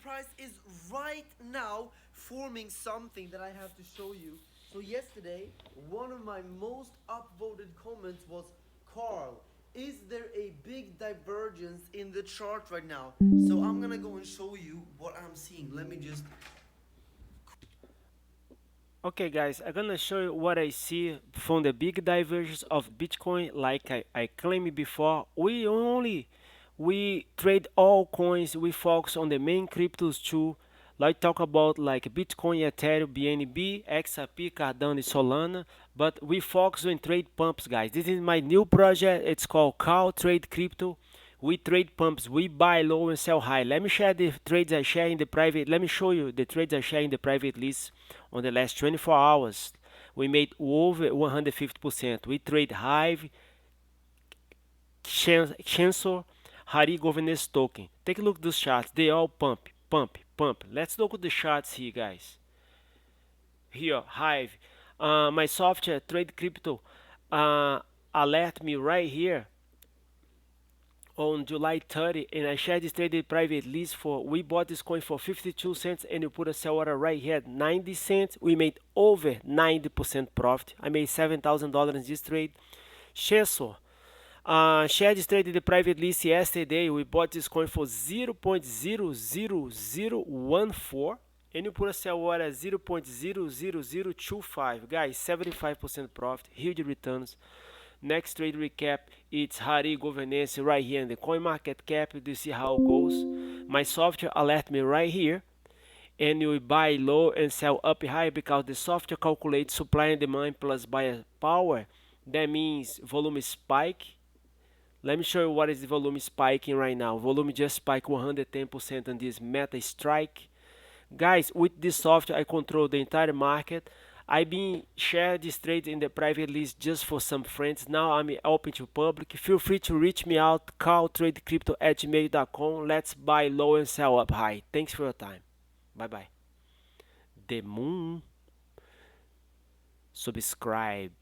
price is right now forming something that I have to show you. So yesterday, one of my most upvoted comments was, Carl, is there a big divergence in the chart right now? So I'm gonna go and show you what I'm seeing. Let me just. Okay, guys, I'm gonna show you what I see from the big divergence of Bitcoin. Like I claimed before, we trade all coins. We focus on the main cryptos too. Like talk about like Bitcoin, Ethereum, BNB, XRP, Cardano, Solana. But we focus on trade pumps, guys. This is my new project. It's called Cal Trade Crypto. We trade pumps. We buy low and sell high. Let me share the trades I share in the private. Let me show you the trades I share in the private list on the last 24 hours. We made over 150%. We trade Hive, Chancellor, Hari Governance Token. Take a look at those charts. They all pump, pump, pump. Let's look at the charts here, guys. Here, Hive. My software, Trade Crypto, alert me right here on July 30, and I shared this traded private list for. We bought this coin for 52 cents, and we put a sell order right here at 90 cents. We made over 90% profit. I made $7,000 in this trade. Sheso, shared this trade in the private list yesterday. We bought this coin for 0.00014, and you put a sell order at 0.00025. Guys, 75% profit, huge returns. Next trade recap, it's Hari Governance right here in the coin market cap. You see how it goes. My software alert me right here, and you buy low and sell up high because the software calculates supply and demand plus buyer power. That means volume spike. Let me show you what is the volume spiking right now. Volume just spiked 110% on this Meta Strike. Guys, with this software, I control the entire market. I've been sharing this trade in the private list just for some friends. Now I'm open to public. Feel free to reach me out. Call tradecrypto@gmail.com. Let's buy low and sell up high. Thanks for your time. Bye bye. The Moon. Subscribe.